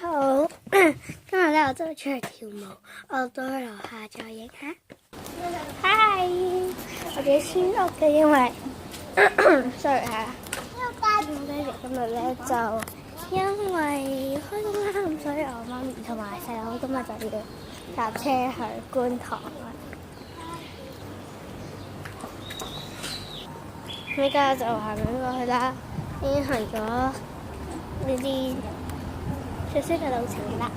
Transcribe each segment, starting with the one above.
好，今日咧我真係出去跳舞，我到去樓下再影下。嗨，我哋先屋嘅，因為 sorry 嚇，我爹哋今日咧就因為開工啦，咁所以我媽咪同埋細佬今日就要搭車去觀塘啦。依家就行緊過去啦，已經行咗呢啲熟悉嘅路程啦。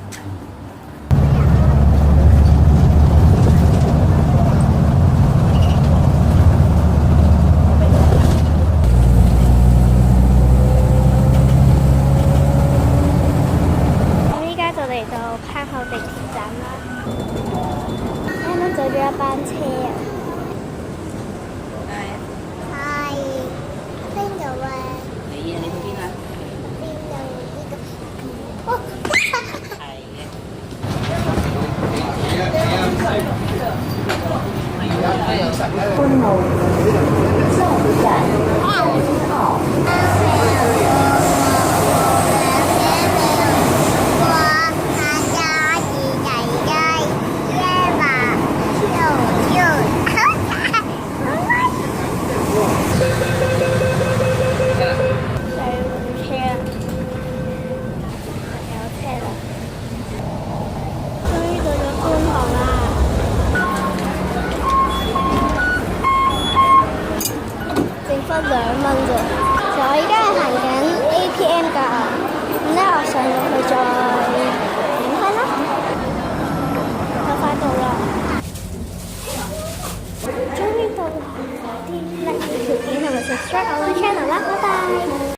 我依家就嚟到坑口地鐵站啦，啱啱走咗一班車啊！係邊度啊？你去邊啊？邊度呢個？公路下一站2號。2蚊啫，其實我而家係行緊 ATM 㗎，咁咧我上到去再